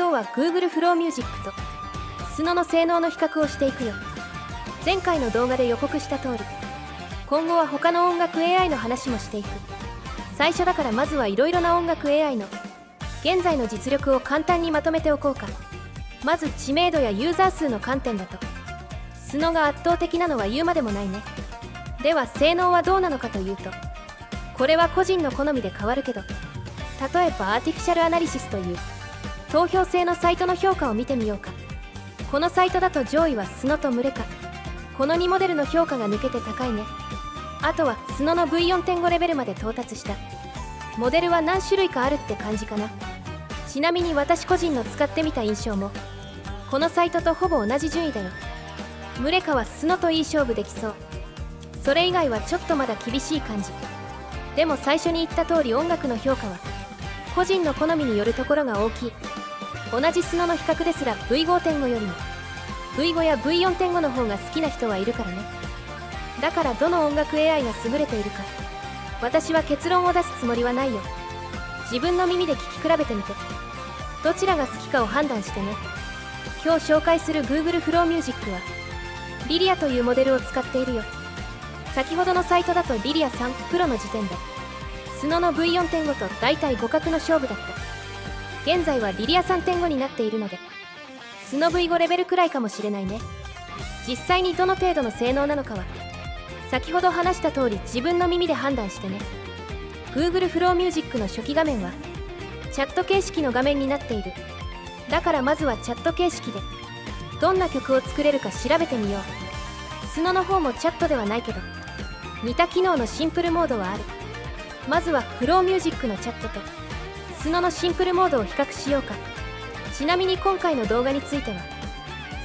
今日は Google フローミュージックとスノの性能の比較をしていくよ。前回の動画で予告した通り、今後は他の音楽 AI の話もしていく。最初だからまずはいろいろな音楽 AI の現在の実力を簡単にまとめておこうか。まず知名度やユーザー数の観点だとスノが圧倒的なのは言うまでもないね。では性能はどうなのかというと、これは個人の好みで変わるけど、例えばアーティフィシャルアナリシスという投票制のサイトの評価を見てみようか。このサイトだと上位はスノとムレカ、この2モデルの評価が抜けて高いね。あとはスノの V4.5 レベルまで到達したモデルは何種類かあるって感じかな。ちなみに私個人の使ってみた印象もこのサイトとほぼ同じ順位だよ。ムレカはスノといい勝負できそう。それ以外はちょっとまだ厳しい感じ。でも最初に言った通り音楽の評価は個人の好みによるところが大きい。同じスノの比較ですら V5.5 よりも V5 や V4.5 の方が好きな人はいるからね。だからどの音楽 AI が優れているか私は結論を出すつもりはないよ。自分の耳で聴き比べてみてどちらが好きかを判断してね。今日紹介する Google フローミュージックはリリアというモデルを使っているよ。先ほどのサイトだとリリア3プロの時点でスノの V4.5 と大体互角の勝負だった。現在はリリア 3.5 になっているのでスノ V5 レベルくらいかもしれないね。実際にどの程度の性能なのかは先ほど話した通り自分の耳で判断してね。 Google フローミュージックの初期画面はチャット形式の画面になっている。だからまずはチャット形式でどんな曲を作れるか調べてみよう。スノの方もチャットではないけど似た機能のシンプルモードはある。まずはフローミュージックのチャットとスノのシンプルモードを比較しようか。ちなみに今回の動画については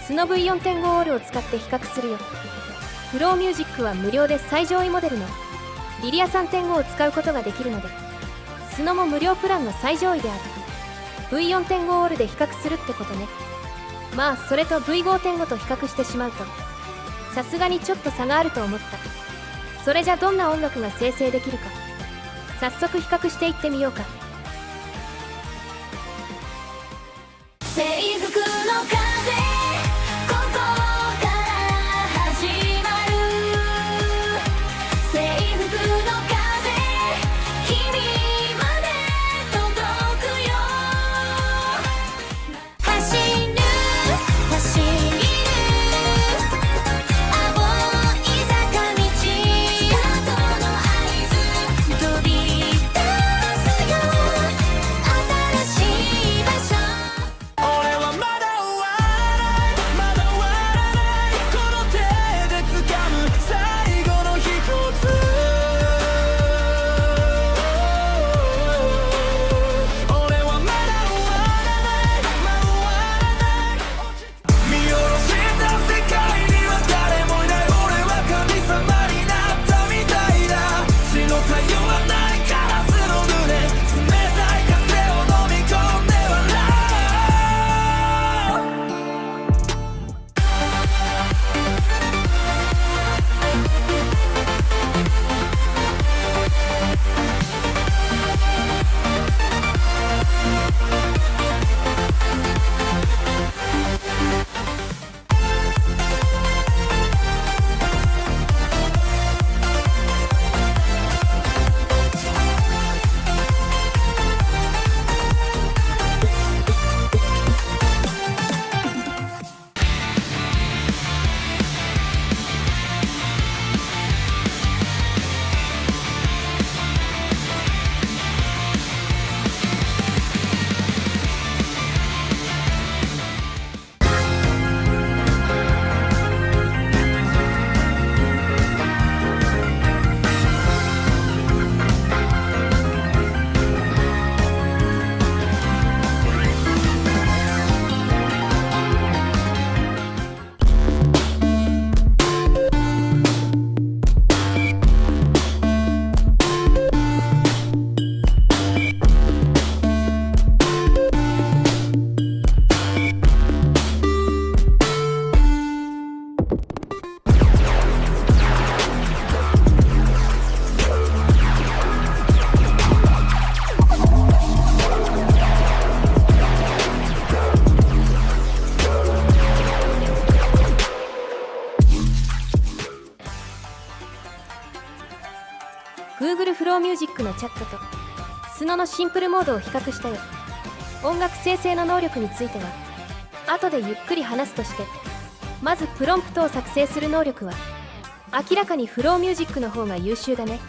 スノ V4.5 オールを使って比較するよ。フローミュージックは無料で最上位モデルのリリア 3.5 を使うことができるのでスノも無料プランの最上位である V4.5 オールで比較するってことね。まあそれと V5.5 と比較してしまうとさすがにちょっと差があると思った。それじゃどんな音楽が生成できるか早速比較していってみようか。制服の風ここから始まる制服の風君まで届くよ走る走る青い坂道スタートの合図飛び出すよ新しい場所ローミュージックのチャットとスノのシンプルモードを比較したよ。音楽生成の能力については後でゆっくり話すとして、まずプロンプトを作成する能力は明らかにフローミュージックの方が優秀だね。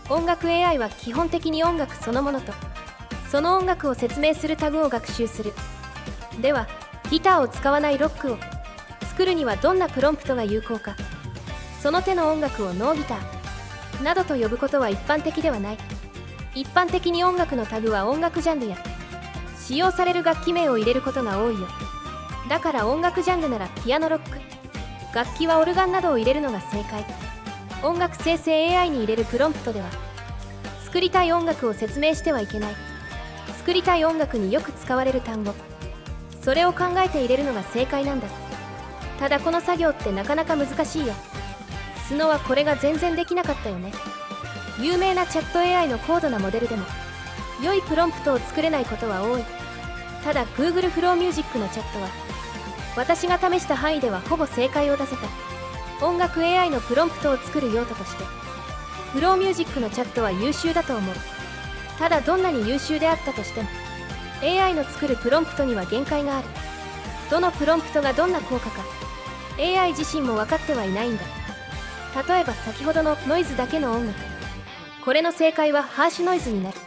音楽 AI は基本的に音楽そのものとその音楽を説明するタグを学習する。ではギターを使わないロックを作るにはどんなプロンプトが有効か、その手の音楽をノーギターなどと呼ぶことは一般的ではない。一般的に音楽のタグは音楽ジャンルや使用される楽器名を入れることが多いよ。だから音楽ジャンルならピアノロック、楽器はオルガンなどを入れるのが正解。音楽生成 AI に入れるプロンプトでは作りたい音楽を説明してはいけない。作りたい音楽によく使われる単語、それを考えて入れるのが正解なんだ。ただこの作業ってなかなか難しいよ。スノはこれが全然できなかったよね。有名なチャット AI の高度なモデルでも良いプロンプトを作れないことは多い。ただ Google フローミュージックのチャットは私が試した範囲ではほぼ正解を出せた。音楽 AI のプロンプトを作る用途としてフローミュージックのチャットは優秀だと思う。ただどんなに優秀であったとしても AI の作るプロンプトには限界がある。どのプロンプトがどんな効果か AI 自身も分かってはいないんだ。例えば先ほどのノイズだけの音楽、これの正解はハーシュノイズになる。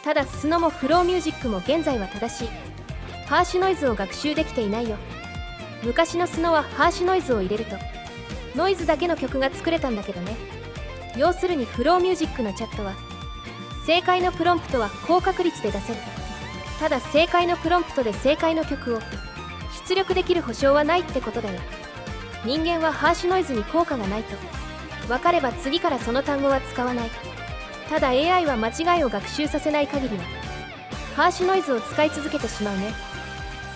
ただスノもフローミュージックも現在は正しい。ハーシュノイズを学習できていないよ。昔のスノはハーシュノイズを入れるとノイズだけの曲が作れたんだけどね。要するにフローミュージックのチャットは正解のプロンプトは高確率で出せる。ただ正解のプロンプトで正解の曲を出力できる保証はないってことだよ。人間はハーシュノイズに効果がないと分かれば次からその単語は使わない。ただ AI は間違いを学習させない限りはハーシュノイズを使い続けてしまうね。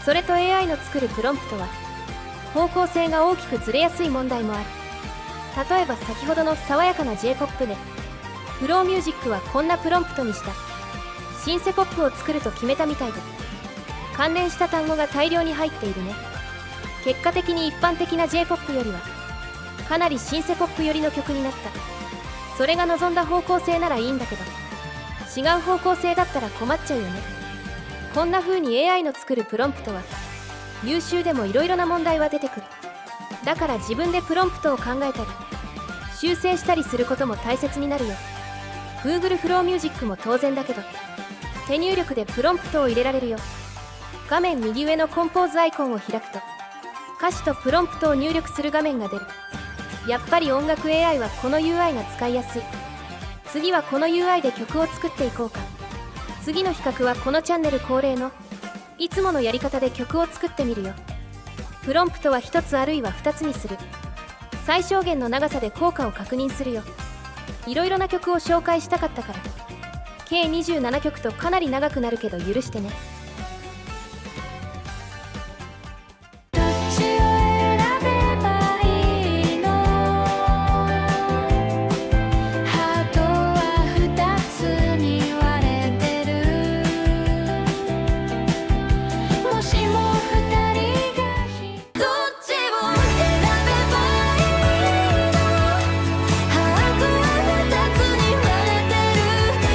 それと AI の作るプロンプトは方向性が大きくずれやすい問題もある。例えば先ほどの爽やかな J-POP でフローミュージックはこんなプロンプトにした。シンセポップを作ると決めたみたいで関連した単語が大量に入っているね。結果的に一般的な J-POP よりはかなりシンセポップ寄りの曲になった。それが望んだ方向性ならいいんだけど違う方向性だったら困っちゃうよね。こんな風に AI の作るプロンプトは優秀でもいろいろな問題は出てくる。だから自分でプロンプトを考えたり修正したりすることも大切になるよ。 Google フローミュージックも当然だけど手入力でプロンプトを入れられるよ。画面右上のコンポーズアイコンを開くと歌詞とプロンプトを入力する画面が出る。やっぱり音楽 AI はこの UI が使いやすい。次はこの UI で曲を作っていこうか。次の比較はこのチャンネル恒例のいつものやり方で曲を作ってみるよ。プロンプトは1つあるいは2つにする。最小限の長さで効果を確認するよ。いろいろな曲を紹介したかったから計27曲とかなり長くなるけど許してね。どっちを選べばいいの、ハートは2つに割れてる。もしも2人がどっちを選べばいいの、ハートは2つに割れてる。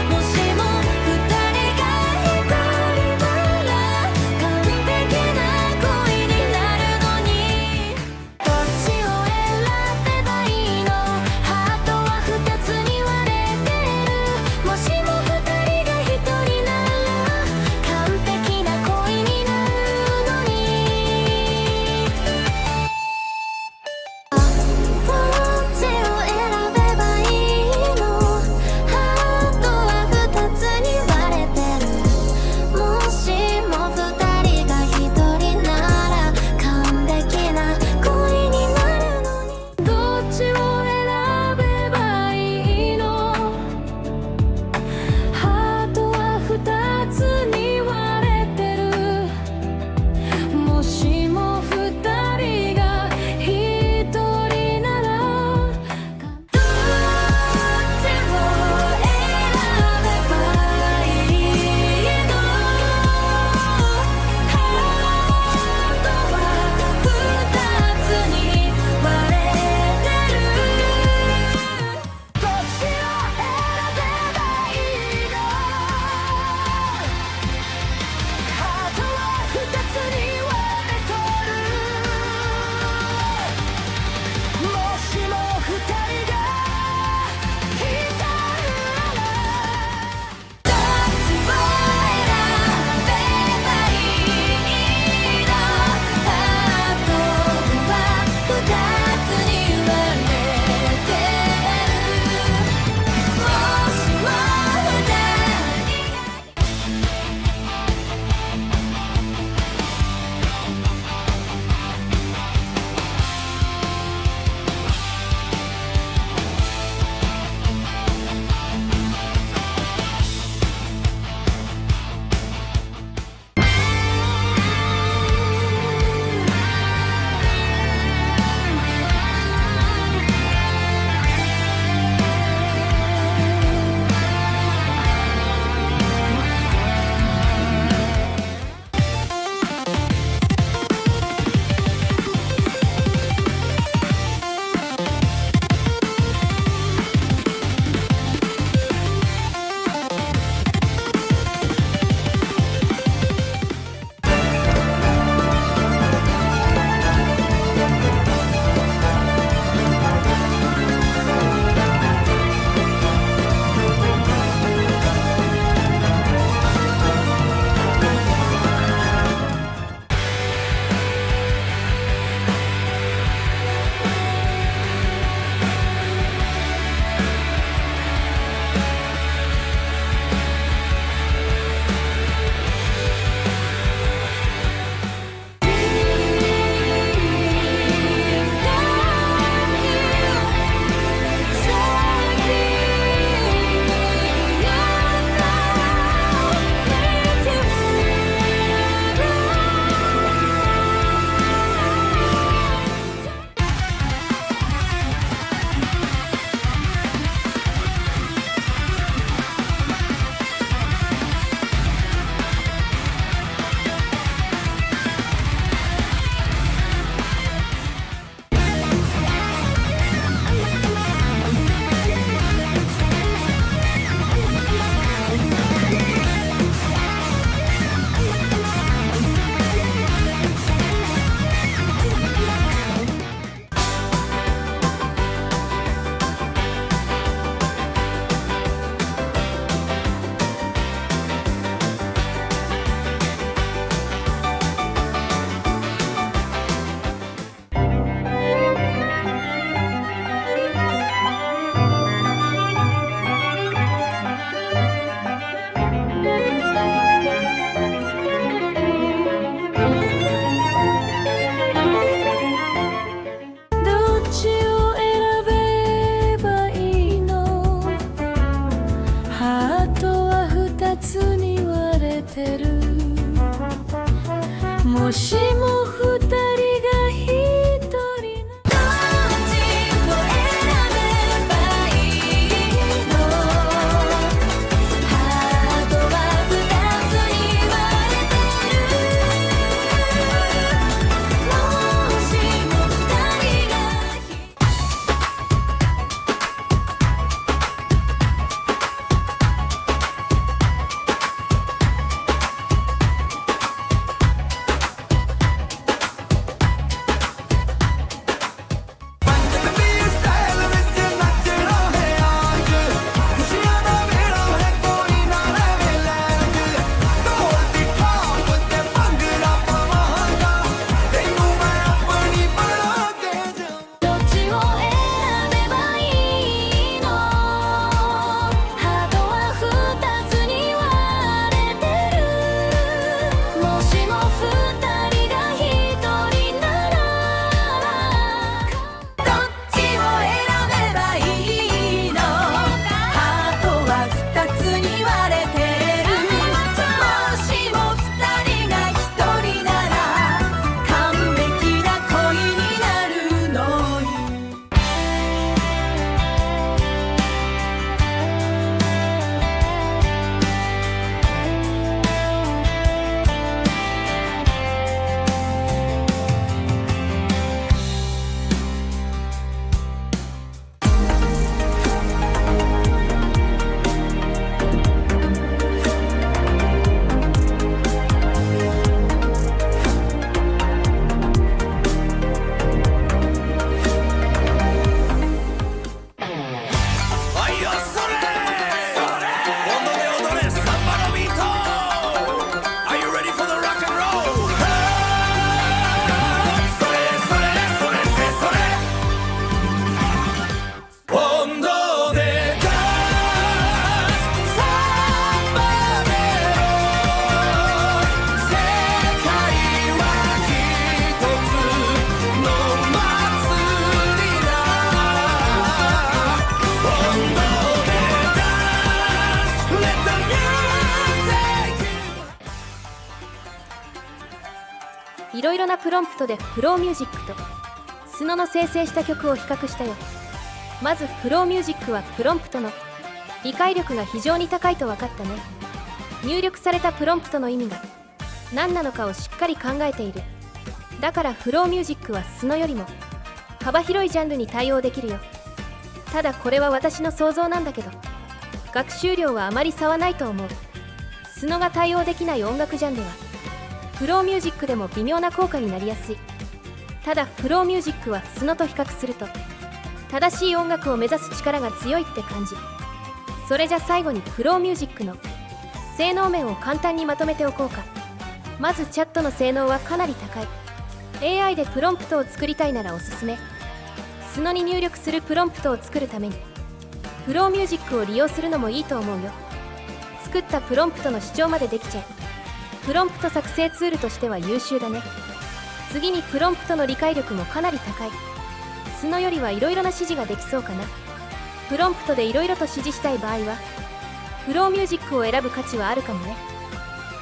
もしも2人が1人だてる。もしも二人が一人ならどっちを選べばいいの。ハートは二つに割れてる。もしも二人がいろいろなプロンプトでフローミュージックとスノの生成した曲を比較したよ。まずフローミュージックはプロンプトの理解力が非常に高いと分かったね。入力されたプロンプトの意味が何なのかをしっかり考えている。だからフローミュージックはスノよりも幅広いジャンルに対応できるよ。ただこれは私の想像なんだけど、学習量はあまり差はないと思う。スノが対応できない音楽ジャンルはフローミュージックでも微妙な効果になりやすい。ただフローミュージックはスノと比較すると正しい音楽を目指す力が強いって感じ。それじゃ最後にフローミュージックの性能面を簡単にまとめておこうか。まずチャットの性能はかなり高い。 AI でプロンプトを作りたいならおすすめ。スノに入力するプロンプトを作るためにフローミュージックを利用するのもいいと思うよ。作ったプロンプトの視聴までできちゃう。プロンプト作成ツールとしては優秀だね。次にプロンプトの理解力もかなり高い。スノよりはいろいろな指示ができそうかな。プロンプトでいろいろと指示したい場合はフローミュージックを選ぶ価値はあるかもね。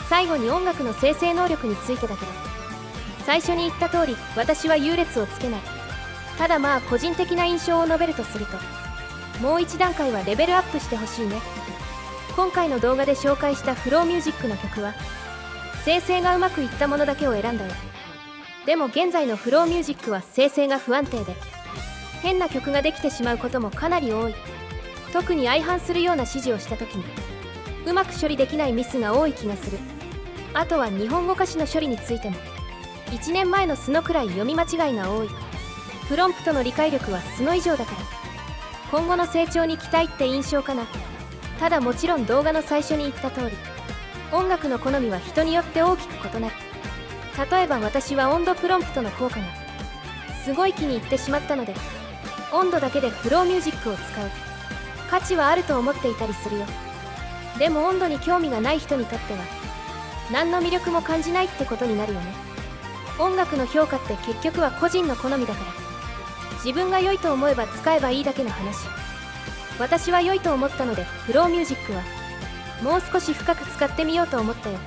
最後に音楽の生成能力についてだけど、最初に言った通り私は優劣をつけない。ただまあ個人的な印象を述べるとすると、もう一段階はレベルアップしてほしいね。今回の動画で紹介したフローミュージックの曲は生成がうまくいったものだけを選んだよ。でも現在のフローミュージックは生成が不安定で変な曲ができてしまうこともかなり多い。特に相反するような指示をした時にうまく処理できないミスが多い気がする。あとは日本語歌詞の処理についても1年前のスノくらい読み間違いが多い。プロンプトの理解力はスノ以上だから今後の成長に期待って印象かな。ただもちろん動画の最初に言った通り音楽の好みは人によって大きく異なる。例えば私は温度プロンプトの効果がすごい気に入ってしまったので温度だけでフローミュージックを使う価値はあると思っていたりするよ。でも温度に興味がない人にとっては何の魅力も感じないってことになるよね。音楽の評価って結局は個人の好みだから自分が良いと思えば使えばいいだけの話。私は良いと思ったのでフローミュージックはもう少し深く使ってみようと思ったよ。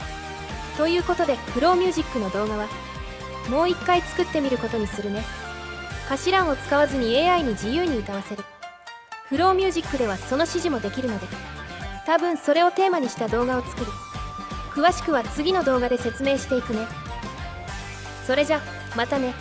ということでフローミュージックの動画はもう一回作ってみることにするね。歌詞欄を使わずに AI に自由に歌わせる。フローミュージックではその指示もできるので、多分それをテーマにした動画を作る。詳しくは次の動画で説明していくね。それじゃまたね。